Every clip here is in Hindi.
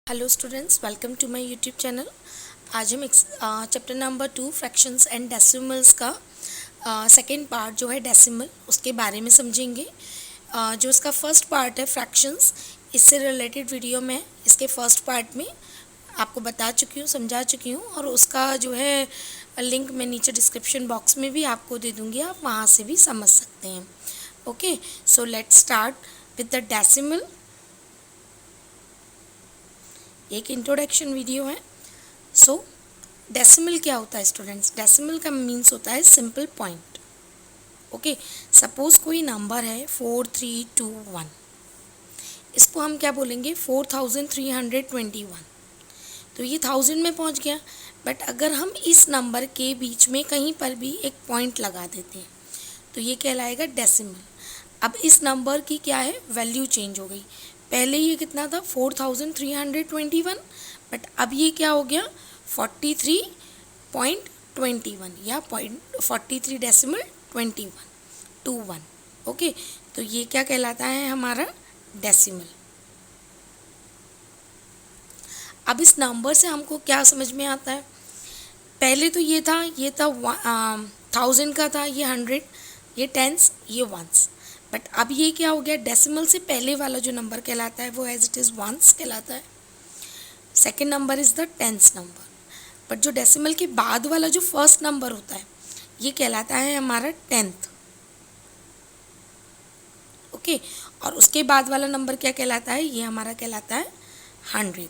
Hello students, welcome to my YouTube channel. आज हम chapter number 2 fractions and decimals का सेकेंड पार्ट जो है डेसिमल उसके बारे में समझेंगे। जो इसका फर्स्ट पार्ट है फ्रैक्शंस, इससे रिलेटेड वीडियो मैं इसके फर्स्ट पार्ट में आपको बता चुकी हूँ, समझा चुकी हूँ, और उसका जो है लिंक मैं नीचे डिस्क्रिप्शन बॉक्स में भी आपको दे दूँगी, आप वहाँ से भी समझ सकते हैं। Okay, so let's start with the decimal. एक इंट्रोडक्शन वीडियो है। सो डेसिमल क्या होता है स्टूडेंट्स? डेसिमल का मीन्स होता है सिंपल पॉइंट। ओके, सपोज कोई नंबर है 4321, इसको हम क्या बोलेंगे? 4321। तो ये 1000 में पहुंच गया, बट अगर हम इस नंबर के बीच में कहीं पर भी एक पॉइंट लगा देते हैं तो ये कहलाएगा डेसिमल। अब इस नंबर की क्या है, वैल्यू चेंज हो गई। पहले ये कितना था? 4321, बट अब ये क्या हो गया? 43.21 या 43.21। ओके, तो ये क्या कहलाता है? हमारा डेसिमल। अब इस नंबर से हमको क्या समझ में आता है? पहले तो ये था 1000 का था, ये 100, ये टेंस, ये वंस। बट अब ये क्या हो गया? डेसिमल से पहले वाला जो नंबर कहलाता है वो एज इट इज़ वंस कहलाता है। Second number is the tens number. But जो डेसिमल के बाद वाला जो फर्स्ट नंबर होता है ये कहलाता है हमारा टेंथ। ओके, और उसके बाद वाला नंबर क्या कहलाता है? ये हमारा कहलाता है 100।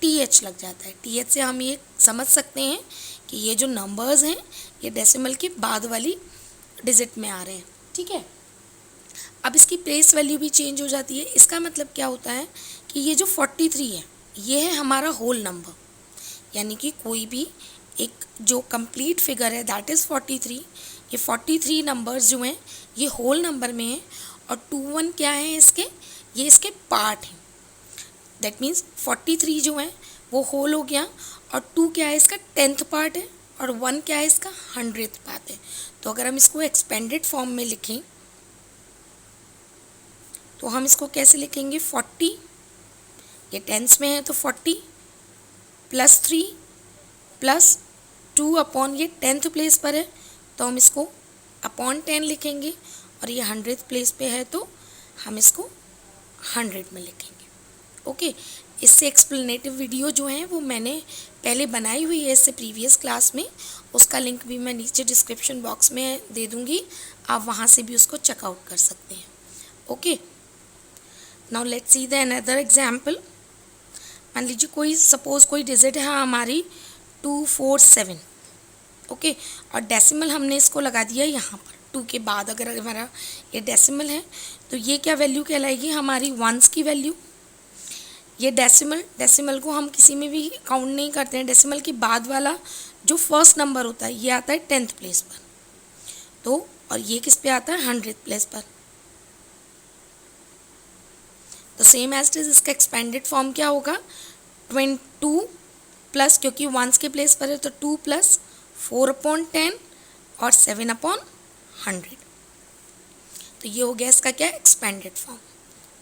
TH लग जाता है। TH से हम ये समझ सकते हैं कि ये जो नंबर्स हैं ये डेसिमल के बाद वाली डिजिट में आ रहे हैं। ठीक है, अब इसकी प्लेस वैल्यू भी चेंज हो जाती है। इसका मतलब क्या होता है कि ये जो 43 है ये है हमारा होल नंबर, यानी कि कोई भी एक जो कंप्लीट फिगर है दैट इज़ 43। ये 43 नंबर्स जो हैं ये होल नंबर में हैं, और 21 क्या है इसके? ये इसके पार्ट हैं। दैट मीन्स 43 जो है वो होल हो गया, और 2 क्या है? इसका 10th पार्ट है, और 1 क्या है? इसका 100th पार्ट है। तो अगर हम इसको एक्सपेंडेड फॉर्म में लिखें तो हम इसको कैसे लिखेंगे? 40, ये टेंस में है तो 40 प्लस 3 प्लस 2 अपॉन, ये 10th प्लेस पर है तो हम इसको अपॉन 10 लिखेंगे, और ये 100th प्लेस पे है तो हम इसको 100 में लिखेंगे। ओके, इससे एक्सप्लेनेटिव वीडियो जो है वो मैंने पहले बनाई हुई है इससे प्रीवियस क्लास में, उसका लिंक भी मैं नीचे डिस्क्रिप्शन बॉक्स में दे दूँगी, आप वहाँ से भी उसको चेकआउट कर सकते हैं। Okay, now let's see the another example. मान लीजिए कोई सपोज कोई डिजिट है हमारी 247। ओके, और डेसिमल हमने इसको लगा दिया यहाँ पर 2 के बाद। अगर हमारा ये डेसिमल है तो ये क्या वैल्यू कहलाएगी? हमारी वंस की वैल्यू। ये डेसिमल को हम किसी में भी काउंट नहीं करते हैं। डेसिमल के बाद वाला जो फर्स्ट नंबर होता है ये आता है 10th प्लेस पर, तो और ये किस पे आता है? 100th प्लेस पर। तो सेम एज इट इज इसका एक्सपेंडेड फॉर्म क्या होगा? 22 प्लस, क्योंकि वंस के प्लेस पर है तो 2 प्लस 4/10 और 7/100। तो ये हो गया इसका क्या? Expanded form.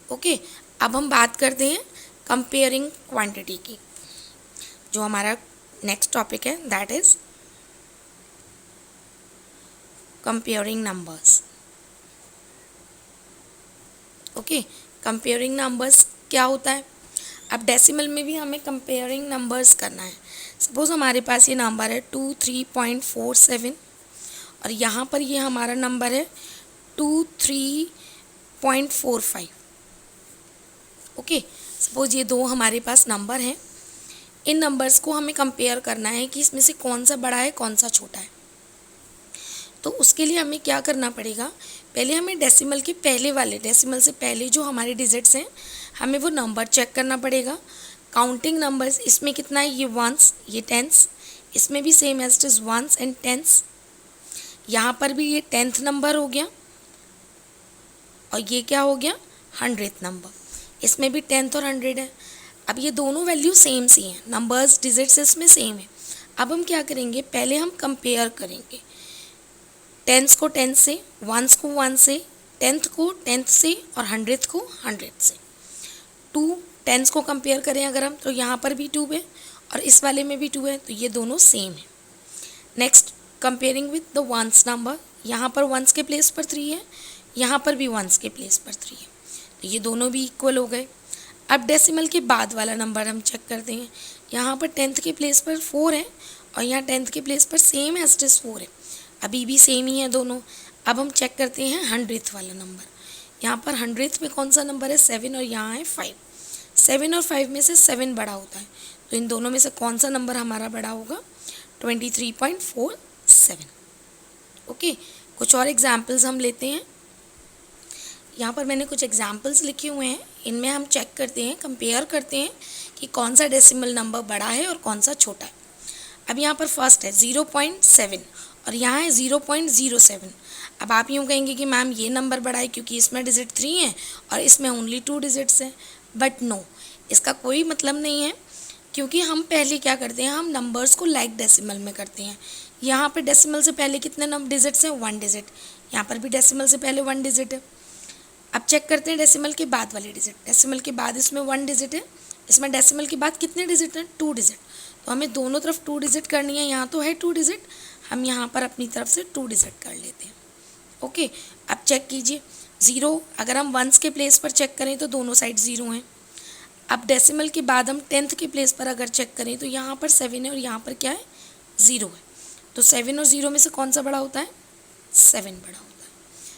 ओके, अब हम बात करते हैं कंपेयरिंग क्वांटिटी की। जो हमारा नेक्स्ट टॉपिक है that is comparing numbers. Okay, comparing numbers क्या होता है? अब डेसिमल में भी हमें कंपेयरिंग नंबर्स करना है। सपोज हमारे पास ये नंबर है 23.47, और यहाँ पर ये हमारा नंबर है 23.45। ओके, सपोज ये दो हमारे पास नंबर हैं। इन नंबर्स को हमें कंपेयर करना है कि इसमें से कौन सा बड़ा है कौन सा छोटा है। तो उसके लिए हमें क्या करना पड़ेगा? पहले हमें डेसिमल के पहले वाले, डेसिमल से पहले जो हमारे डिजिट्स हैं हमें वो नंबर चेक करना पड़ेगा। काउंटिंग नंबर्स, इसमें कितना है? ये वंस, ये टेंस। इसमें भी same as it is ones and tens. यहाँ पर भी ये 10th नंबर हो गया, और ये क्या हो गया? 100th number. इसमें भी 10th और 100 है। अब ये दोनों वैल्यू सेम सी हैं, नंबर्स डिजिट्स इसमें सेम है। अब हम क्या करेंगे? पहले हम कंपेयर करेंगे टेंस को 10 से, वंस को 1 से, 10th को 10th से और 100th को 100 से। 2 10s को कंपेयर करें अगर हम, तो यहाँ पर भी 2 है और इस वाले में भी 2 है, तो ये दोनों सेम है। Next comparing with the ones number, यहाँ पर वंस के प्लेस पर 3 है, यहाँ पर भी वंस के प्लेस पर 3 है, तो ये दोनों भी इक्वल हो गए। अब डेसिमल के बाद वाला नंबर हम चेक करते हैं। यहाँ पर 10th के प्लेस पर 4 है और यहाँ 10th के प्लेस पर सेम एज इट इज 4 है, अभी भी सेम ही है दोनों। अब हम चेक करते हैं 100th वाला नंबर। यहाँ पर 100th में कौन सा नंबर है, 7 और यहाँ है 5। 7 और 5 में से 7 बड़ा होता है, तो इन दोनों में से कौन सा नंबर हमारा बड़ा होगा, 23.47। ओके, कुछ और एग्जाम्पल्स हम लेते हैं। यहाँ पर मैंने कुछ एग्जाम्पल्स लिखे हुए हैं, इनमें हम चेक करते हैं, कंपेयर करते हैं कि कौन सा डेसिमल नंबर बड़ा है और कौन सा छोटा है। अब यहाँ पर फर्स्ट है 0.7 और यहाँ है 0.07। अब आप यूँ कहेंगे कि मैम ये नंबर बड़ा है क्योंकि इसमें डिजिट 3 है और इसमें ओनली 2 डिजिट्स हैं, बट नो, इसका कोई मतलब नहीं है, क्योंकि हम पहले क्या करते हैं, हम नंबर्स को लाइक डेसिमल में करते हैं। यहाँ पर डेसिमल से पहले कितने डिजिट्स हैं, 1 डिजिट, यहाँ पर भी डेसिमल से पहले 1 डिजिट है। अब चेक करते हैं डेसिमल के बाद वाले डिजिट। डेसिमल के बाद इसमें 1 डिजिट है, इसमें डेसिमल के बाद कितने डिजिट हैं, 2 डिजिट, तो हमें दोनों तरफ 2 डिजिट करनी है। यहाँ तो है 2 डिजिट, हम यहाँ पर अपनी तरफ से 2 डिजिट कर लेते हैं। ओके, अब चेक कीजिए 0, अगर हम वंस के प्लेस पर चेक करें तो दोनों साइड 0 हैं। अब डेसिमल के बाद हम 10th के प्लेस पर अगर चेक करें तो यहाँ पर 7 है और यहाँ पर क्या है, 0 है, तो 7 और 0 में से कौन सा बड़ा होता है, 7 बड़ा होता है।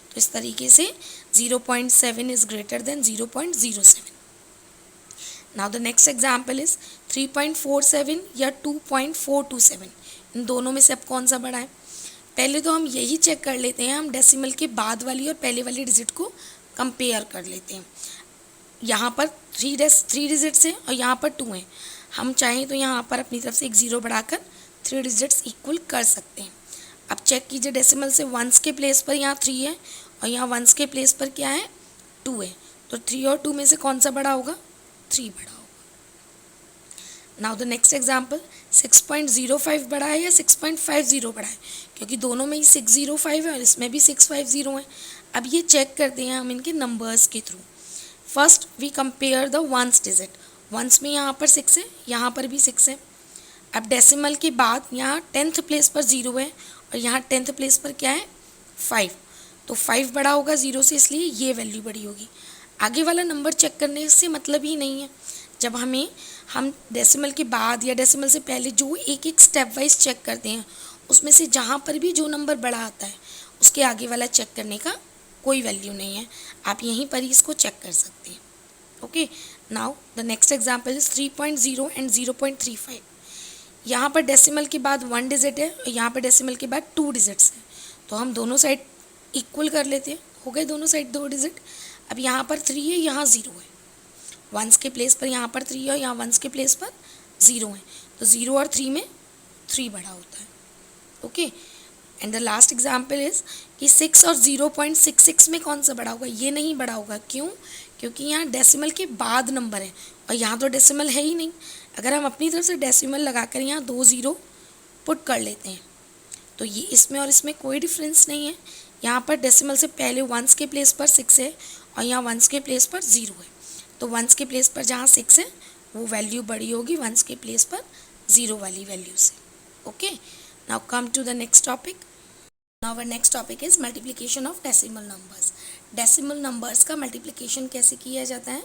तो इस तरीके से 0.7 is greater than 0.07। Now the next example is 3.47 या 2.427, इन दोनों में से अब कौन सा बड़ा है। पहले तो हम यही चेक कर लेते हैं, हम डेसिमल के बाद वाली और पहले वाली डिजिट को कंपेयर कर लेते हैं। यहाँ पर 3 डिजिट्स हैं और यहाँ पर 2 हैं, हम चाहें तो यहाँ पर अपनी तरफ से एक 0 बढ़ाकर 3 डिजिट्स इक्वल कर सकते हैं। अब चेक कीजिए, डेसिमल से वंस के प्लेस पर यहाँ 3 है और यहाँ वंस के प्लेस पर क्या है, 2 है, तो 3 और 2 में से कौन सा बड़ा होगा, 3 बड़ा होगा। नाउ द नेक्स्ट एग्जाम्पल, 6.05 बड़ा है या 6.50 बड़ा है, क्योंकि दोनों में ही 605 है और इसमें भी 650 है। अब ये चेक करते हैं हम इनके नंबर्स के through. First we compare the ones digit, ones में यहाँ पर 6 है, यहाँ पर भी 6 है। अब डेसिमल के बाद यहाँ 10th प्लेस पर 0 है और यहाँ 10th प्लेस पर क्या है, 5, तो 5 बड़ा होगा 0 से, इसलिए ये वैल्यू बड़ी होगी। आगे वाला नंबर चेक करने से मतलब ही नहीं है। जब हम डेसिमल के बाद या डेसिमल से पहले जो एक एक स्टेप वाइज चेक करते हैं, उसमें से जहाँ पर भी जो नंबर बड़ा आता है उसके आगे वाला चेक करने का कोई वैल्यू नहीं है, आप यहीं पर ही इसको चेक कर सकते हैं। Okay, now the next example is 3.0 and 0.35। यहाँ पर डेसिमल के बाद 1 डिजिट है और यहाँ पर डेसिमल के बाद 2 डिजिट्स हैं, तो हम दोनों साइड इक्वल कर लेते हैं, हो गए दोनों साइड 2 डिजिट। अब यहाँ पर 3 है, यहाँ 0 है, वंस के प्लेस पर यहाँ पर 3 है और यहाँ वंस के प्लेस पर 0 है, तो 0 और 3 में 3 बड़ा होता है। Okay, and the last example is कि 6 और 0.66 में कौन सा बड़ा होगा, ये नहीं बड़ा होगा। क्यों, क्योंकि यहाँ डेसिमल के बाद नंबर है और यहाँ तो डेसिमल है ही नहीं। अगर हम अपनी तरफ से डेसिमल लगाकर यहाँ 2 0 पुट कर लेते हैं तो ये इसमें और इसमें कोई डिफरेंस नहीं है। यहाँ पर डेसिमल से पहले वंस के प्लेस पर 6 है और यहाँ वंस के प्लेस पर 0 है, तो वंस के प्लेस पर जहाँ 6 है वो वैल्यू बड़ी होगी वंस के प्लेस पर 0 वाली वैल्यू से। Okay, now come to the next topic. Now our next topic is multiplication of decimal numbers. Decimal numbers का मल्टीप्लिकेशन कैसे किया जाता है,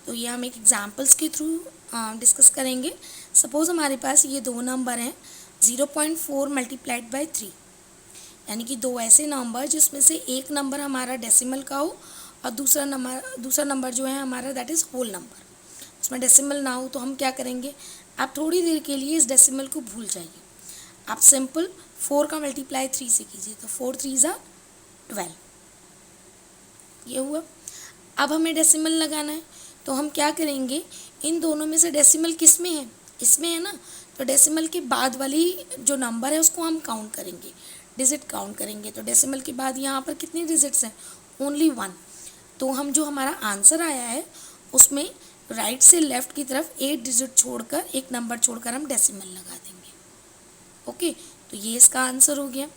तो ये हम एक एग्जाम्पल्स के थ्रू डिस्कस करेंगे। सपोज़ हमारे पास ये 2 नंबर हैं, 0.4 मल्टीप्लाइड बाई 3, यानी कि 2 ऐसे नंबर जिसमें से एक नंबर हमारा डेसिमल का हो और दूसरा नंबर जो है हमारा दैट इज़ होल नंबर, उसमें डेसिमल ना हो। तो हम क्या करेंगे, आप थोड़ी देर के लिए इस डेसिमल को भूल जाइए, आप सिंपल 4 का मल्टीप्लाई 3 से कीजिए, तो 4 3 = 12, ये हुआ। अब हमें डेसिमल लगाना है, तो हम क्या करेंगे, इन दोनों में से डेसिमल किस में है, इसमें है ना, तो डेसिमल के बाद वाली जो नंबर है उसको हम काउंट करेंगे, डिजिट काउंट करेंगे। तो डेसिमल के बाद यहाँ पर कितनी डिजिट्स हैं, ओनली 1, तो हम जो हमारा आंसर आया है उसमें राइट से लेफ़्ट की तरफ 8 डिजिट छोड़कर, एक नंबर छोड़कर हम डेसिमल लगा देंगे। ओके, तो ये इसका आंसर हो गया।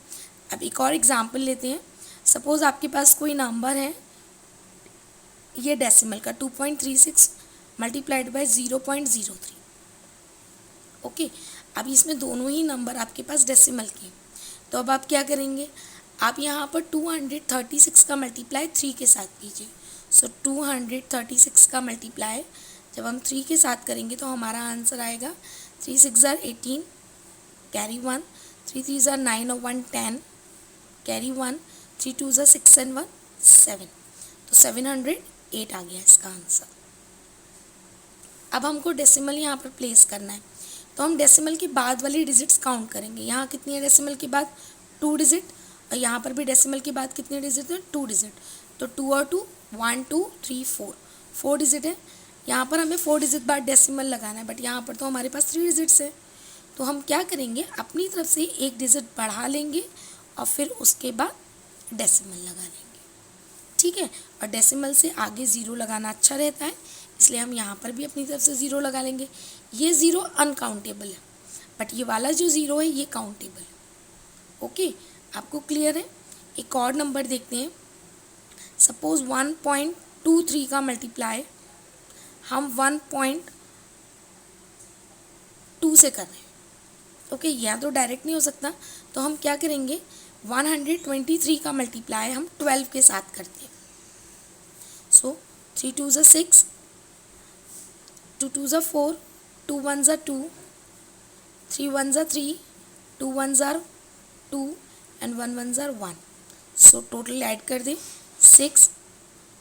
अब एक और एग्जाम्पल लेते हैं। सपोज़ आपके पास कोई नंबर है, ये डेसिमल का 2.36 मल्टीप्लाइड बाय 0.03। ओके, अब इसमें दोनों ही नंबर आपके पास डेसिमल के हैं, तो अब आप क्या करेंगे, आप यहाँ पर 236 का मल्टीप्लाई 3 के साथ कीजिए। सो 236 का मल्टीप्लाई जब हम 3 के साथ करेंगे तो हमारा आंसर आएगा 3 6 ज़ार 18, कैरी 1, 3 3 ज़ार 9 और 1 10, कैरी 1, 3 2 ज़ार 6 एंड 1 7, तो 708 आ गया इसका आंसर। अब हमको डेसिमल यहाँ पर प्लेस करना है, तो हम डेसिमल के बाद वाली डिजिट्स काउंट करेंगे। यहाँ कितनी है डेसिमल के बाद 2 डिजिट, और यहाँ पर भी डेसिमल के बाद कितने डिजिट हैं 2 डिजिट, तो 2 और 2 1 2 3 4 डिजिट है। यहाँ पर हमें 4 डिजिट बाद डेसिमल लगाना है, बट यहाँ पर तो हमारे पास 3 डिजिट्स है, तो हम क्या करेंगे, अपनी तरफ से एक डिजिट बढ़ा लेंगे और फिर उसके बाद डेसिमल लगा लेंगे। ठीक है, और डेसिमल से आगे ज़ीरो लगाना अच्छा रहता है, इसलिए हम यहाँ पर भी अपनी तरफ से ज़ीरो लगा लेंगे। ये ज़ीरो अनकाउंटेबल है, बट ये वाला जो ज़ीरो है ये काउंटेबल है। ओके, आपको क्लियर है। एक और नंबर देखते हैं। सपोज़ 1.23 का मल्टीप्लाई हम 1.2 से कर रहे हैं। ओके, या तो डायरेक्ट नहीं हो सकता, तो हम क्या करेंगे, 123 का मल्टीप्लाई हम 12 के साथ करते हैं। सो 3 2 ज़ा 6, 2 2 ज़ा 4, 2 1 ज़ा 2, 3 1 ज़ा 3, 2 1 ज़ा 2 एंड 1 1 ज़ा 1। सो टोटल ऐड कर दें 6,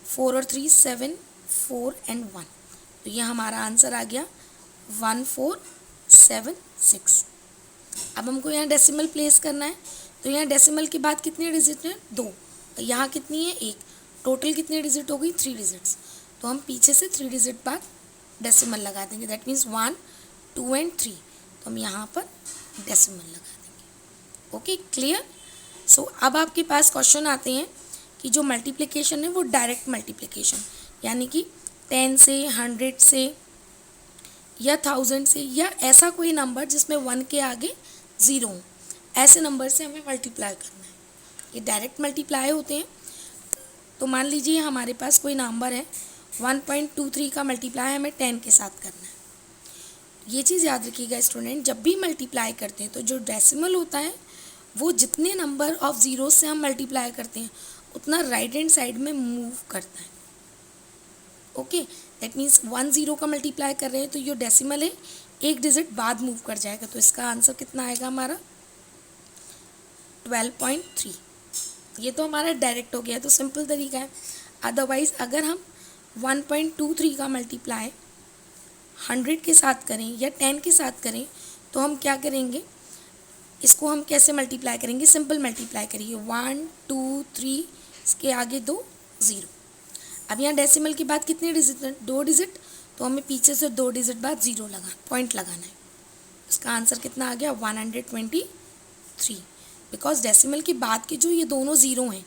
4 और 3 7, 4 एंड 1, तो ये हमारा आंसर आ गया 1476। अब हमको यहाँ डेसिमल प्लेस करना है, तो यहाँ डेसिमल के बाद कितने डिजिट हैं 2, यहाँ कितनी है 1, टोटल कितने डिजिट हो गई 3 डिजिट्स, तो हम पीछे से 3 डिजिट बाद डेसिमल लगा देंगे, दैट मीन्स 1 2 एंड 3, तो हम यहाँ पर डेसिमल लगा देंगे। Okay, clear. सो अब आपके पास क्वेश्चन आते हैं कि जो मल्टीप्लिकेशन है वो डायरेक्ट मल्टीप्लिकेशन, यानी कि 10 से 100 से या 1000 से, या ऐसा कोई नंबर जिसमें 1 के आगे 0 हो, ऐसे नंबर से हमें मल्टीप्लाई करना है। ये डायरेक्ट मल्टीप्लाई होते हैं। तो मान लीजिए हमारे पास कोई नंबर है, 1.23 का मल्टीप्लाई हमें 10 के साथ करना है। ये चीज़ याद रखिएगा स्टूडेंट, जब भी मल्टीप्लाई करते हैं तो जो डेसिमल होता है वो जितने नंबर ऑफ ज़ीरो से हम मल्टीप्लाई करते हैं उतना राइट हैंड साइड में मूव करता है। ओके, दैट मीन्स 1 0 का मल्टीप्लाई कर रहे हैं तो जो डेसिमल है एक डिजिट बाद मूव कर जाएगा, तो इसका आंसर कितना आएगा हमारा 12.3। ये तो हमारा डायरेक्ट हो गया, तो सिंपल तरीका है। अदरवाइज़ अगर हम 1.23 का मल्टीप्लाई 100 के साथ करें या 10 के साथ करें तो हम क्या करेंगे, इसको हम कैसे मल्टीप्लाई करेंगे, सिंपल मल्टीप्लाई करिए 1 2 3, इसके आगे 2 0। अब यहाँ डेसिमल के बाद कितने डिजिट हैं 2 डिजिट, तो हमें पीछे से 2 डिजिट बाद ज़ीरो पॉइंट लगाना है। इसका आंसर कितना आ गया 123, बिकॉज डेसिमल के बाद के जो ये दोनों ज़ीरो हैं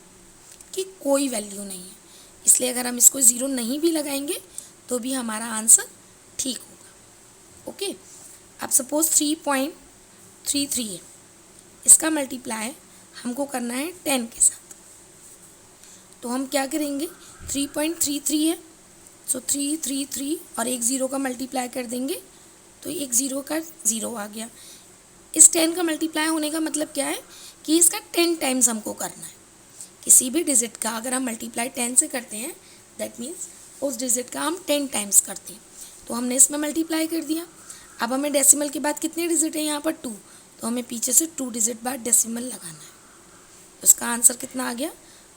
कि कोई वैल्यू नहीं है, इसलिए अगर हम इसको ज़ीरो नहीं भी लगाएंगे तो भी हमारा आंसर ठीक होगा। ओके, अब सपोज 3.33 है, इसका मल्टीप्लाई हमको करना है 10 के साथ, तो हम क्या करेंगे 3.33 है, सो 333 और एक ज़ीरो का मल्टीप्लाई कर देंगे तो एक ज़ीरो का ज़ीरो आ गया। इस 10 का मल्टीप्लाई होने का मतलब क्या है कि इसका 10 टाइम्स हमको करना है। किसी भी डिजिट का अगर हम मल्टीप्लाई 10 से करते हैं दैट मीन्स उस डिजिट का हम 10 टाइम्स करते हैं, तो हमने इसमें मल्टीप्लाई कर दिया। अब हमें डेसिमल के बाद कितने डिजिट हैं यहाँ पर 2, तो हमें पीछे से 2 डिजिट बाद डेसिमल लगाना है, तो इसका आंसर कितना आ गया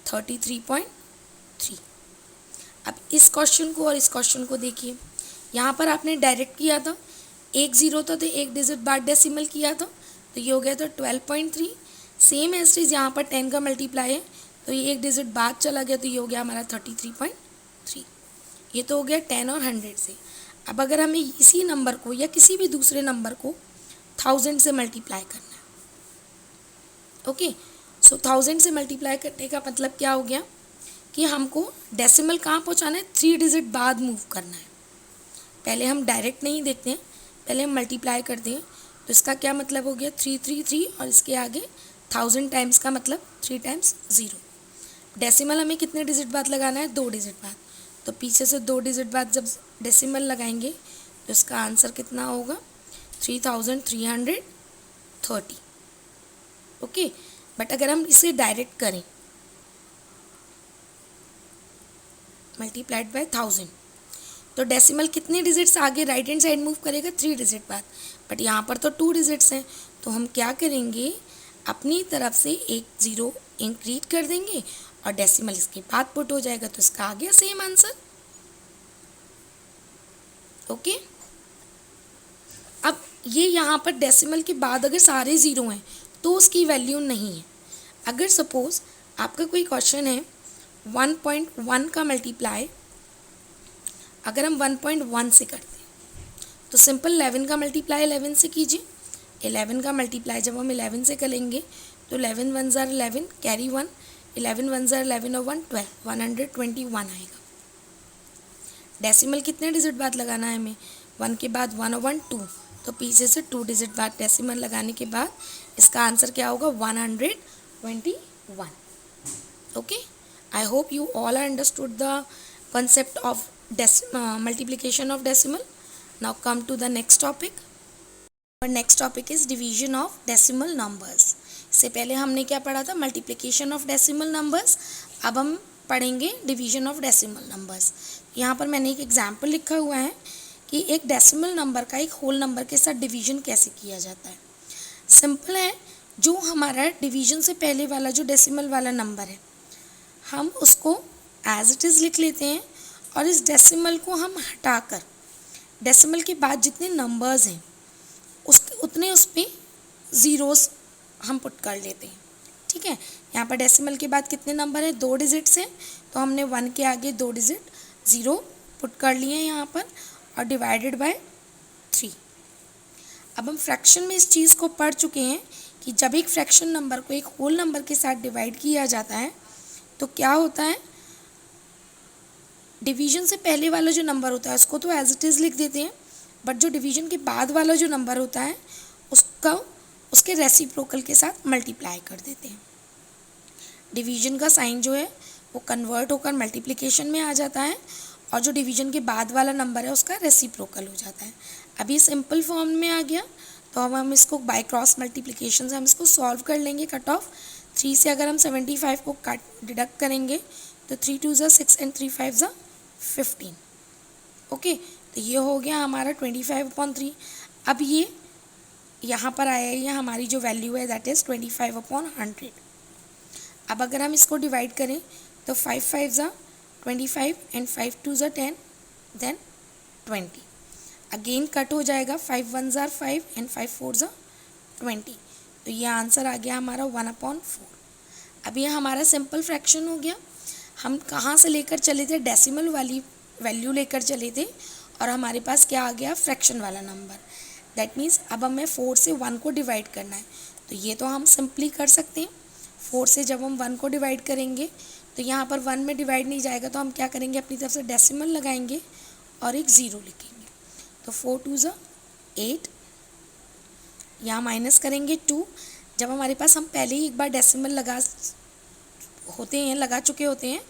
33.3। अब इस क्वेश्चन को और इस क्वेश्चन को देखिए, यहाँ पर आपने डायरेक्ट किया था, एक ज़ीरो था तो एक डिजिट बाद डेसिमल किया था, तो ये हो गया था 12.3। सेम एज इज यहाँ पर 10 का मल्टीप्लाई है तो ये एक डिजिट बाद चला गया, तो ये हो गया हमारा 33.3। ये तो हो गया 10 और 100 से। अब अगर हमें इसी नंबर को या किसी भी दूसरे नंबर को 1000 से मल्टीप्लाई करना है, ओके, सो 1000 से मल्टीप्लाई करने का मतलब क्या हो गया कि हमको डेसिमल कहाँ पहुँचाना है, 3 डिजिट बाद मूव करना है। पहले हम डायरेक्ट नहीं देखते हैं, पहले हम मल्टीप्लाई करते हैं, तो इसका क्या मतलब हो गया 333 और इसके आगे 1000 टाइम्स का मतलब 3 टाइम्स 0। डेसिमल हमें कितने डिजिट बाद लगाना है, 2 डिजिट बाद, तो पीछे से 2 डिजिट बाद जब डेसिमल लगाएंगे तो इसका आंसर कितना होगा, 3330। ओके, बट अगर हम इसे डायरेक्ट करें मल्टीप्लाइड बाय 1000, तो डेसिमल कितने डिजिट्स आगे राइट हैंड साइड मूव करेगा, 3 डिजिट बाद, बट यहाँ पर तो 2 डिजिट्स हैं, तो हम क्या करेंगे, अपनी तरफ से एक ज़ीरो इंक्रीज कर देंगे और डेसिमल इसके बाद पुट हो जाएगा, तो इसका आ गया सेम आंसर। ओके, अब ये यहाँ पर डेसिमल के बाद अगर सारे ज़ीरो हैं तो उसकी वैल्यू नहीं है। अगर सपोज आपका कोई क्वेश्चन है 1.1 का मल्टीप्लाई अगर हम 1.1 से करते हैं तो सिंपल 11 का मल्टीप्लाई 11 से कीजिए, 11 का मल्टीप्लाई जब हम 11 से करेंगे तो 11 वन ज़ार 11 कैरी 1, 11 वन ज़ार 11 और 1 12, 121 आएगा। डेसिमल कितने डिजिट बाद लगाना है हमें, 1 के बाद 1 और 1 2, तो पीछे से 2 डिजिट बाद डेसिमल लगाने के बाद इसका आंसर क्या होगा, 121। Okay, I hope you all understood the concept of multiplication of decimal. Now come to the next topic. Our next topic is division of decimal numbers. इससे पहले हमने क्या पढ़ा था, मल्टीप्लिकेशन ऑफ डेसिमल नंबर्स, अब हम पढ़ेंगे डिवीजन ऑफ डेसिमल नंबर्स। यहाँ पर मैंने एक एग्जाम्पल लिखा हुआ है कि एक डेसिमल नंबर का एक होल नंबर के साथ डिवीजन कैसे किया जाता है। सिंपल है, जो हमारा डिवीजन से पहले वाला जो डेसिमल वाला नंबर है हम उसको एज इट इज़ लिख लेते हैं और इस डेसिमल को हम हटाकर डेसिमल के बाद जितने नंबर्स हैं उसके उतने उस पर ज़ीरोस हम पुट कर लेते हैं। ठीक है, यहाँ पर डेसिमल के बाद कितने नंबर हैं, 2 डिजिट्स हैं, तो हमने 1 के आगे 2 डिजिट ज़ीरो पुट कर लिए हैं यहाँ पर और डिवाइडेड बाय 3। अब हम फ्रैक्शन में इस चीज़ को पढ़ चुके हैं कि जब एक फ्रैक्शन नंबर को एक होल नंबर के साथ डिवाइड किया जाता है तो क्या होता है, डिवीजन से पहले वाला जो नंबर होता है उसको तो एज इट इज़ लिख देते हैं, बट जो डिवीजन के बाद वाला जो नंबर होता है उसका उसके रेसिप्रोकल के साथ मल्टीप्लाई कर देते हैं। डिवीजन का साइन जो है वो कन्वर्ट होकर मल्टीप्लिकेशन में आ जाता है और जो डिवीजन के बाद वाला नंबर है उसका रेसिप्रोकल हो जाता है। अभी सिंपल फॉर्म में आ गया, तो अब हम इसको बाय क्रॉस मल्टीप्लिकेशन से हम इसको सॉल्व कर लेंगे। कट ऑफ 3 से अगर हम 75 को डिडक्ट करेंगे तो 3 2 ज़ा 6 एंड 3 5 ज़ा 15। ओके, तो ये हो गया हमारा 25/3। अब ये यहाँ पर आया, ये हमारी जो वैल्यू है दैट इज़ 25/100। अब अगर हम इसको डिवाइड करें तो 5 5 ज़ा 25 एंड 5 2 ज़ा 10 देन 20। अगेन कट हो जाएगा, 5 1 ज़ार 5 एंड 5 4 ज़ा 20, तो ये आंसर आ गया हमारा 1/4। अब ये हमारा सिंपल फ्रैक्शन हो गया। हम कहाँ से लेकर चले थे, डेसिमल वाली वैल्यू लेकर चले थे और हमारे पास क्या आ गया, फ्रैक्शन वाला नंबर। दैट मीन्स अब हमें 4 से 1 को डिवाइड करना है, तो ये तो हम सिंपली कर सकते हैं। 4 से जब हम 1 को डिवाइड करेंगे तो यहाँ पर 1 में डिवाइड नहीं जाएगा, तो हम क्या करेंगे, अपनी तरफ से डेसिमल लगाएंगे और एक ज़ीरो लिखेंगे। तो 4 2 ज़ा 8, यहाँ माइनस करेंगे 2। जब हमारे पास हम पहले ही एक बार डेसिमल लगा चुके होते हैं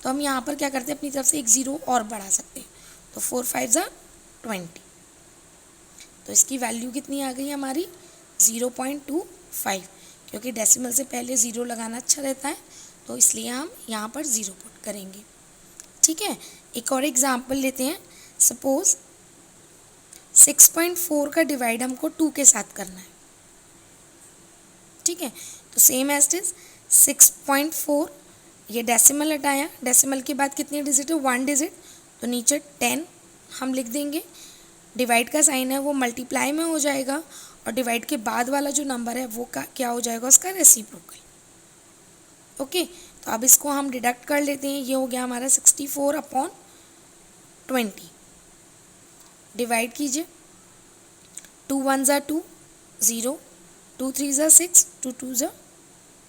तो हम यहाँ पर क्या करते हैं, अपनी तरफ से एक ज़ीरो और बढ़ा सकते हैं। तो 4 5 ज़ा 20, तो इसकी वैल्यू कितनी आ गई हमारी, 0.25, क्योंकि डेसिमल से पहले ज़ीरो लगाना अच्छा रहता है तो इसलिए हम यहाँ पर ज़ीरो पुट करेंगे। ठीक है, एक और एग्जाम्पल लेते हैं। सपोज़ 6.4 का डिवाइड हमको 2 के साथ करना है। ठीक है, तो सेम एज इट इज 6.4, ये डेसिमल हटाया, डेसिमल के बाद कितने डिजिट है, 1 डिजिट, तो नीचे 10 हम लिख देंगे। डिवाइड का साइन है वो मल्टीप्लाई में हो जाएगा और डिवाइड के बाद वाला जो नंबर है वो क्या हो जाएगा, उसका रेसिप्रोकल। ओके, तो अब इसको हम डिडक्ट कर लेते हैं। ये हो गया हमारा 64/20। डिवाइड कीजिए, 2 1 ज़ा 2 0, 2 3 ज़ा 6, 2 2 ज़ा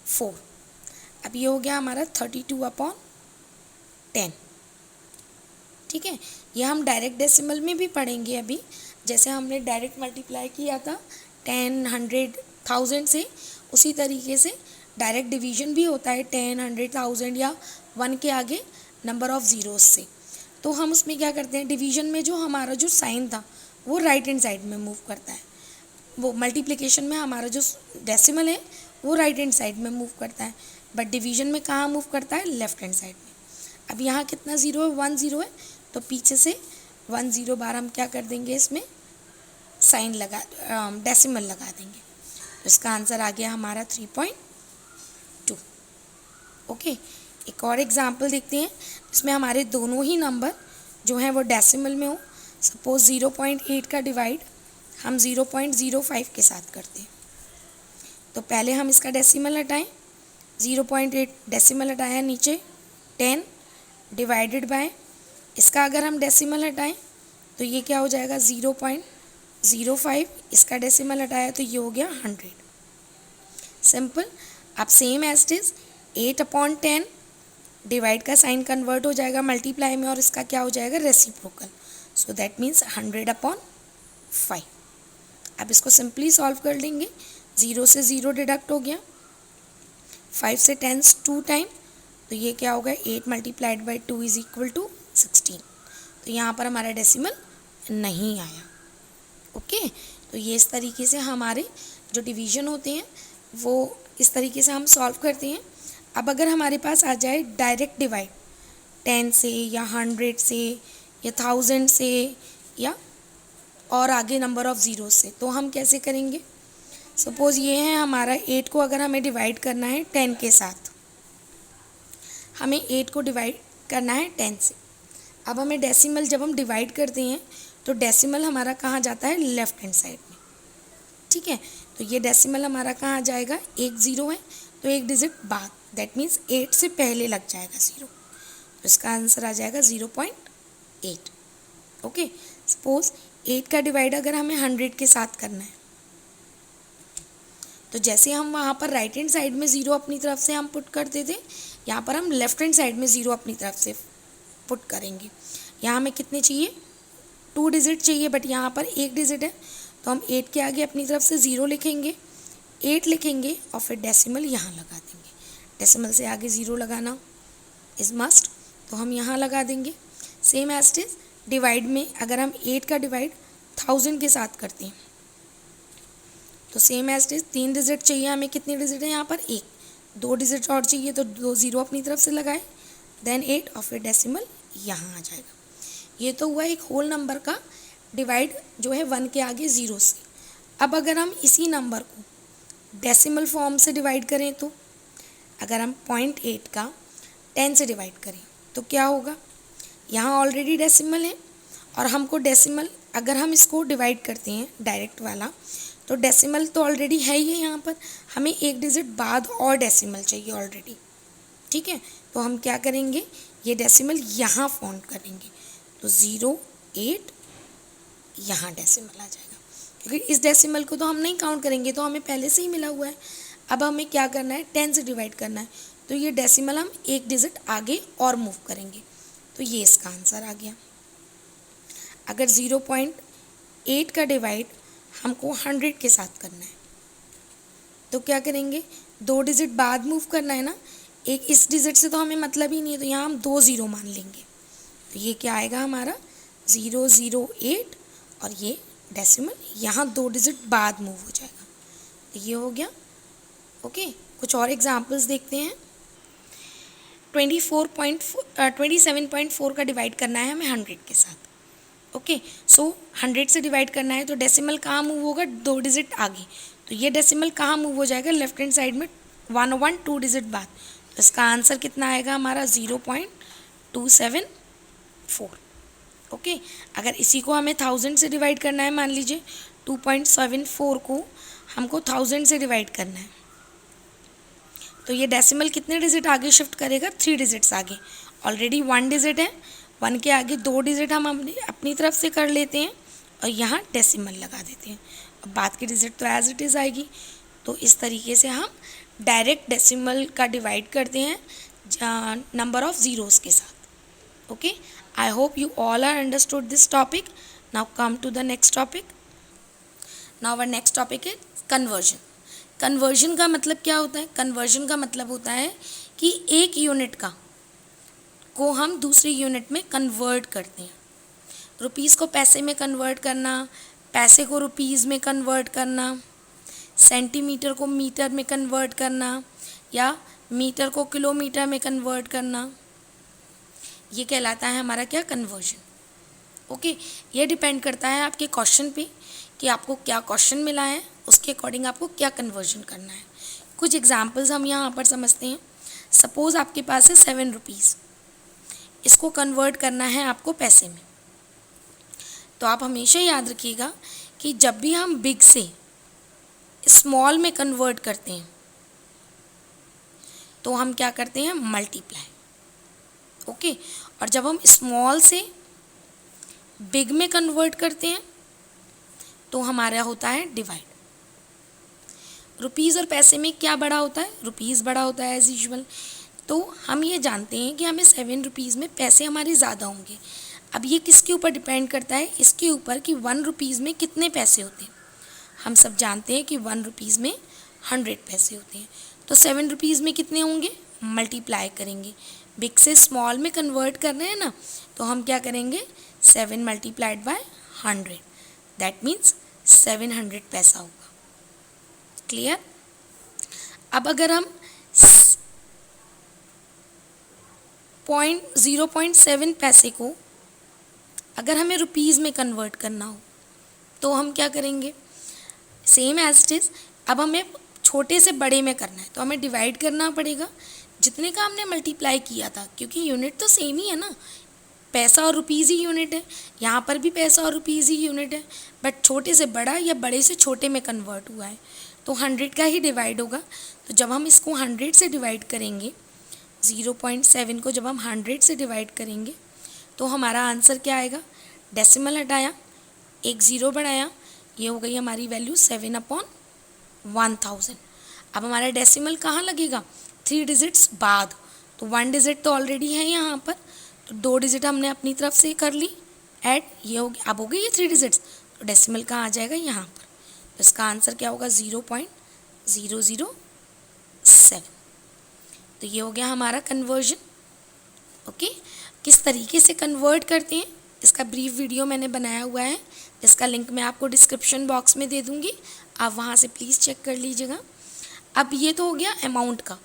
4। अब ये हो गया हमारा 32/10। ठीक है, ये हम डायरेक्ट डेसिमल में भी पढ़ेंगे अभी, जैसे हमने डायरेक्ट मल्टीप्लाई किया था 10 100 1000 से, उसी तरीके से डायरेक्ट डिवीजन भी होता है 10, 100, 1000 या 1 के आगे नंबर ऑफ़ ज़ीरोज़ से। तो हम उसमें क्या करते हैं, डिवीजन में जो हमारा जो साइन था वो राइट हैंड साइड में मूव करता है, वो मल्टीप्लिकेशन में हमारा जो डेसिमल है वो राइट हैंड साइड में मूव करता है, बट डिवीजन में कहाँ मूव करता है, लेफ्ट हैंड साइड में। अब यहाँ कितना ज़ीरो है, 1 ज़ीरो है, तो पीछे से 1 ज़ीरो बार हम क्या कर देंगे, इसमें साइन लगा डेसिमल लगा देंगे। तो इसका आंसर आ गया हमारा 3.2। ओके, एक और एग्जांपल देखते हैं इसमें हमारे दोनों ही नंबर जो हैं वो डेसिमल में हो। सपोज 0.8 का डिवाइड हम 0.05 के साथ करते हैं। तो पहले हम इसका डेसिमल हटाएं, 0.8 डेसिमल हटाया, नीचे 10 डिवाइडेड बाय, इसका अगर हम डेसिमल हटाएं तो ये क्या हो जाएगा, 0.05, इसका डेसिमल हटाया तो ये हो गया 100। सिंपल। अब same as it is 8/10 divide का साइन कन्वर्ट हो जाएगा मल्टीप्लाई में, और इसका क्या हो जाएगा, रेसिप्रोकल। So that means 100/5। अब इसको सिंपली सॉल्व कर लेंगे, 0 से 0 डिडक्ट हो गया, 5 से 10 2 टाइम, तो ये क्या होगा, 8 multiplied by 2 is equal to 16। तो यहाँ पर हमारा डेसिमल नहीं आया। ओके, तो ये इस तरीके से हमारे जो डिवीजन होते हैं वो इस तरीके से हम सॉल्व करते हैं। अब अगर हमारे पास आ जाए डायरेक्ट डिवाइड 10 से या 100 से या 1000 से या और आगे नंबर ऑफ़ ज़ीरो से, तो हम कैसे करेंगे। सपोज़ ये है हमारा 8 को अगर हमें डिवाइड करना है 10 के साथ, हमें 8 को डिवाइड करना है 10 से। अब हमें डेसिमल जब हम डिवाइड करते हैं तो डेसिमल हमारा कहाँ जाता है, लेफ़्ट हैंड साइड में। ठीक है, तो ये डेसिमल हमारा कहाँ जाएगा, 1 ज़ीरो है तो एक डिजिट बाद, दैट मीन्स 8 से पहले लग जाएगा ज़ीरो, तो इसका आंसर आ जाएगा 0.8। ओके, सपोज 8 का डिवाइड अगर हमें 100 के साथ करना है, तो जैसे हम वहाँ पर राइट हैंड साइड में ज़ीरो अपनी तरफ से हम पुट करते थे, यहाँ पर हम लेफ़्ट हैंड साइड में ज़ीरो अपनी तरफ से पुट करेंगे। यहाँ हमें कितने चाहिए, 2 डिजिट चाहिए, बट यहाँ पर 1 डिजिट है, तो हम 8 के आगे अपनी तरफ से 0 लिखेंगे, 8 लिखेंगे और फिर डेसिमल यहाँ लगा देंगे। डेसिमल से आगे 0 लगाना इज़ मस्ट, तो हम यहाँ लगा देंगे। Same as it is divide में अगर हम 8 का डिवाइड 1000 के साथ करते हैं, तो same as it is 3 digit चाहिए हमें, कितने डिजिट है यहाँ पर, 1, 2 डिजिट और चाहिए, तो 2 ज़ीरो अपनी तरफ से लगाए, देन 8 और फिर डेसिमल यहाँ आ जाएगा। ये तो हुआ एक होल नंबर का डिवाइड जो है 1 के आगे 0 से। अब अगर हम इसी नंबर को डेसिमल फॉर्म से डिवाइड करें, तो अगर हम 0.8 का 10 से डिवाइड करें तो क्या होगा, यहाँ ऑलरेडी डेसिमल है और हमको डेसिमल अगर हम इसको डिवाइड करते हैं डायरेक्ट वाला, तो डेसिमल तो ऑलरेडी है ही है, यहाँ पर हमें एक डिजिट बाद और डेसिमल चाहिए ऑलरेडी। ठीक है, तो हम क्या करेंगे, ये डेसिमल यहाँ फाउंड करेंगे, तो 0.8 यहाँ डेसिमल आ जाएगा, क्योंकि इस डेसिमल को तो हम नहीं काउंट करेंगे, तो हमें पहले से ही मिला हुआ है। अब हमें क्या करना है, 10 से डिवाइड करना है, तो ये डेसिमल हम एक डिजिट आगे और मूव करेंगे, तो ये इसका आंसर आ गया। अगर 0.8 का डिवाइड हमको 100 के साथ करना है, तो क्या करेंगे, 2 डिजिट बाद मूव करना है ना, एक इस डिजिट से तो हमें मतलब ही नहीं है, तो यहाँ हम 2 ज़ीरो मान लेंगे, तो ये क्या आएगा हमारा 008, और ये डेसिमल यहाँ 2 डिजिट बाद मूव हो जाएगा, तो ये हो गया। ओके, कुछ और एग्जांपल्स देखते हैं। 27.4 का डिवाइड करना है हमें 100 के साथ। ओके, सो 100 से डिवाइड करना है, तो डेसिमल कहाँ मूव होगा, 2 डिजिट आगे, तो ये डेसिमल कहाँ मूव हो जाएगा, लेफ्ट हैंड साइड में 2 डिजिट बाद, तो इसका आंसर कितना आएगा हमारा 0.274। ओके, अगर इसी को हमें 1000 से डिवाइड करना है, मान लीजिए 2.74 को हमको 1000 से डिवाइड करना है, तो ये डेसिमल कितने डिजिट आगे शिफ्ट करेगा, 3 डिजिट्स आगे, ऑलरेडी 1 डिजिट है, 1 के आगे 2 डिजिट हम अपनी तरफ से कर लेते हैं और यहाँ डेसिमल लगा देते हैं, अब बाद की डिजिट तो एज इट इज़ आएगी। तो इस तरीके से हम डायरेक्ट डेसिमल का डिवाइड करते हैं नंबर ऑफ़ ज़ीरोज़ के साथ। Okay, I hope you all are understood this topic. Now come to the next topic. Now our next topic is conversion. Conversion का मतलब क्या होता है? कन्वर्जन का मतलब होता है कि एक यूनिट को हम दूसरी यूनिट में कन्वर्ट करते हैं। रुपीज़ को पैसे में कन्वर्ट करना, पैसे को रुपीज़ में कन्वर्ट करना, सेंटीमीटर को मीटर में कन्वर्ट करना या मीटर को किलोमीटर में कन्वर्ट करना, ये कहलाता है हमारा क्या? कन्वर्जन। ओके, ये डिपेंड करता है आपके क्वेश्चन पे कि आपको क्या क्वेश्चन मिला है, उसके अकॉर्डिंग आपको क्या कन्वर्जन करना है। कुछ एग्जांपल्स हम यहाँ पर समझते हैं। सपोज़ आपके पास है 7 रुपीज़, इसको कन्वर्ट करना है आपको पैसे में। तो आप हमेशा याद रखिएगा कि जब भी हम बिग से स्मॉल में कन्वर्ट करते हैं तो हम क्या करते हैं? मल्टीप्लाई। ओके, और जब हम स्मॉल से बिग में कन्वर्ट करते हैं तो हमारा होता है डिवाइड। रुपीज़ और पैसे में क्या बड़ा होता है? रुपीज़ बड़ा होता है एज यूजुअल। तो हम ये जानते हैं कि हमें 7 रुपीज़ में पैसे हमारे ज़्यादा होंगे। अब ये किसके ऊपर डिपेंड करता है? इसके ऊपर कि 1 रुपीज़ में कितने पैसे होते हैं। हम सब जानते हैं कि 1 रुपीज़ में 100 पैसे होते हैं। तो 7 रुपीज़ में कितने होंगे? मल्टीप्लाई करेंगे। बिग से स्मॉल में कन्वर्ट कर रहे हैं ना, तो हम क्या करेंगे? 7 मल्टीप्लाइड बाय 100, दैट मीन्स 700 पैसा होगा। क्लियर? अब अगर हम 0.7 पैसे को अगर हमें रुपीज़ में कन्वर्ट करना हो तो हम क्या करेंगे? Same as it is. अब हमें छोटे से बड़े में करना है तो हमें डिवाइड करना पड़ेगा जितने का हमने मल्टीप्लाई किया था, क्योंकि यूनिट तो सेम ही है ना, पैसा और रुपीज़ ही यूनिट है। यहाँ पर भी पैसा और रुपीज़ ही यूनिट है, बट छोटे से बड़ा या बड़े से छोटे में कन्वर्ट हुआ है तो 100 का ही डिवाइड होगा। तो जब हम इसको 100 से डिवाइड करेंगे, 0.7 को जब हम 100 से डिवाइड करेंगे तो हमारा आंसर क्या आएगा? डेसिमल हटाया, एक ज़ीरो बढ़ाया, ये हो गई हमारी वैल्यू 7/1000। अब हमारा डेसिमल कहाँ लगेगा? 3 डिजिट्स बाद। तो 1 डिजिट तो ऑलरेडी है यहाँ पर, तो 2 डिजिट हमने अपनी तरफ से कर ली ऐड, ये हो गया। अब हो गई ये 3 डिजिट्स, तो डेसिमल कहाँ आ जाएगा? यहाँ पर। तो इसका आंसर क्या होगा? 0.007। तो ये हो गया हमारा कन्वर्जन। ओके, किस तरीके से कन्वर्ट करते हैं इसका ब्रीफ वीडियो मैंने बनाया हुआ है, जिसका लिंक मैं आपको डिस्क्रिप्शन बॉक्स में दे दूँगी, आप वहाँ से प्लीज़ चेक कर लीजिएगा। अब ये तो हो गया अमाउंट का।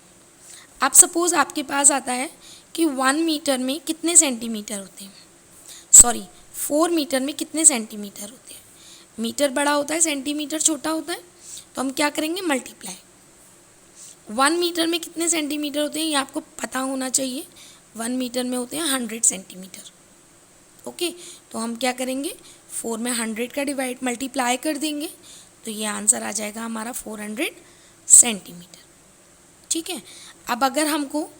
अब सपोज़ आपके पास आता है कि 1 मीटर में कितने सेंटीमीटर होते हैं, 4 मीटर में कितने सेंटीमीटर होते हैं। मीटर बड़ा होता है, सेंटीमीटर छोटा होता है, तो हम क्या करेंगे? मल्टीप्लाई। 1 मीटर में कितने सेंटीमीटर होते हैं ये आपको पता होना चाहिए। 1 मीटर में होते हैं 100 सेंटीमीटर। ओके, तो हम क्या करेंगे? 4 में 100 का डिवाइड मल्टीप्लाई कर देंगे, तो ये आंसर आ जाएगा हमारा 400 सेंटीमीटर। ठीक है, अब अगर हमको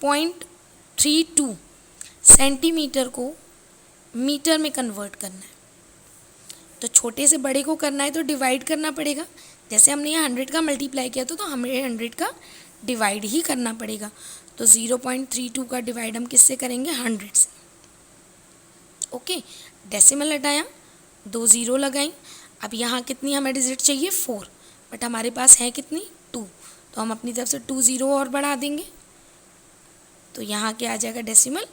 0.32 सेंटीमीटर को मीटर में कन्वर्ट करना है, तो छोटे से बड़े को करना है तो डिवाइड करना पड़ेगा। जैसे हमने यहाँ 100 का मल्टीप्लाई किया तो हमें 100 का डिवाइड ही करना पड़ेगा। तो 0.32 का डिवाइड हम किससे करेंगे? 100 से। ओके, डेसिमल हटाया, 2 ज़ीरो लगाई। अब यहाँ कितनी हमें डिजिट चाहिए? 4, बट हमारे पास है कितनी? 2, तो हम अपनी तरफ से 2 ज़ीरो और बढ़ा देंगे, तो यहाँ क्या आ जाएगा? डेसिमल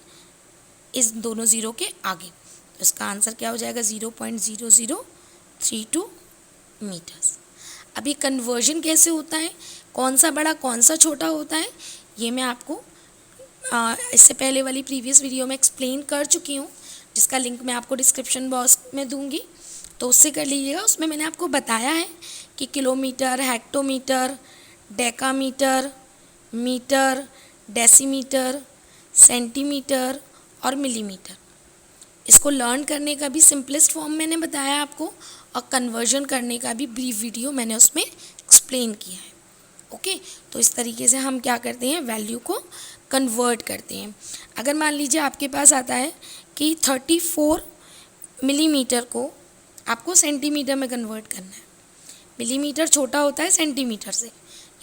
इस दोनों ज़ीरो के आगे, तो इसका आंसर क्या हो जाएगा? 0.0032 मीटर्स। अब ये कन्वर्जन कैसे होता है, कौन सा बड़ा कौन सा छोटा होता है, ये मैं आपको इससे पहले वाली प्रीवियस वीडियो में एक्सप्लेन कर चुकी हूँ, जिसका लिंक मैं आपको डिस्क्रिप्शन बॉक्स में दूंगी, तो उससे कर लीजिएगा। उसमें मैंने आपको बताया है कि kilometre, hectometre, decametre, metre, decimetre, centimetre और मिलीमीटर। इसको लर्न करने का भी सिंपलेस्ट फॉर्म मैंने बताया आपको, और कन्वर्जन करने का भी ब्रीफ वीडियो मैंने उसमें एक्सप्लेन किया है। ओके, तो इस तरीके से हम क्या करते हैं? वैल्यू को कन्वर्ट करते हैं। अगर मान लीजिए आपके पास आता है कि 34 मिलीमीटर को आपको सेंटीमीटर में कन्वर्ट करना है। मिलीमीटर छोटा होता है सेंटीमीटर से,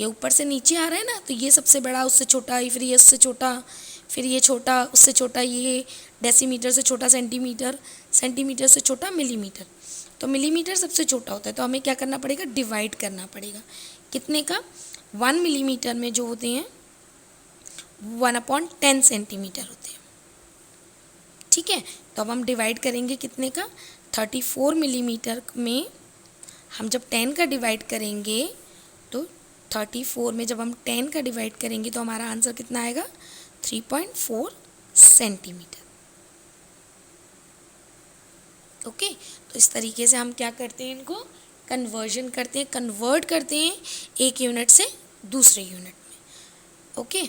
ये ऊपर से नीचे आ रहा है ना, तो ये सबसे बड़ा, उससे छोटा, फिर ये उससे छोटा, फिर ये छोटा, उससे छोटा ये, डेसीमीटर से छोटा सेंटीमीटर, सेंटीमीटर से छोटा मिलीमीटर। तो मिलीमीटर सबसे छोटा होता है, तो हमें क्या करना पड़ेगा, डिवाइड करना पड़ेगा। कितने का, 1 मिलीमीटर में जो होते हैं 1/10 सेंटीमीटर होते हैं। ठीक है, तो अब हम डिवाइड करेंगे कितने का, 34 मिलीमीटर में हम जब 10 का डिवाइड करेंगे तो 34 में जब हम 10 का डिवाइड करेंगे तो हमारा आंसर कितना आएगा, 3.4 सेंटीमीटर। ओके, तो इस तरीके से हम क्या करते हैं, इनको कन्वर्जन करते हैं, कन्वर्ट करते हैं एक यूनिट से दूसरे यूनिट में। ओके,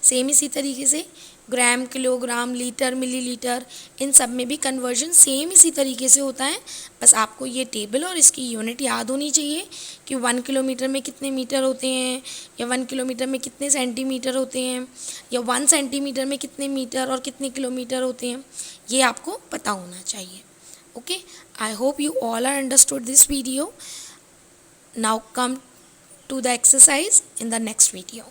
सेम इसी तरीके से ग्राम, किलोग्राम, लीटर, मिलीलीटर, इन सब में भी कन्वर्जन सेम इसी तरीके से होता है। बस आपको ये टेबल और इसकी यूनिट याद होनी चाहिए कि 1 किलोमीटर में कितने मीटर होते हैं, या 1 किलोमीटर में कितने सेंटीमीटर होते हैं, या 1 सेंटीमीटर में कितने मीटर और कितने किलोमीटर होते हैं, ये आपको पता होना चाहिए। Okay, I hope you all are understood this video. Now come to the exercise in the next video.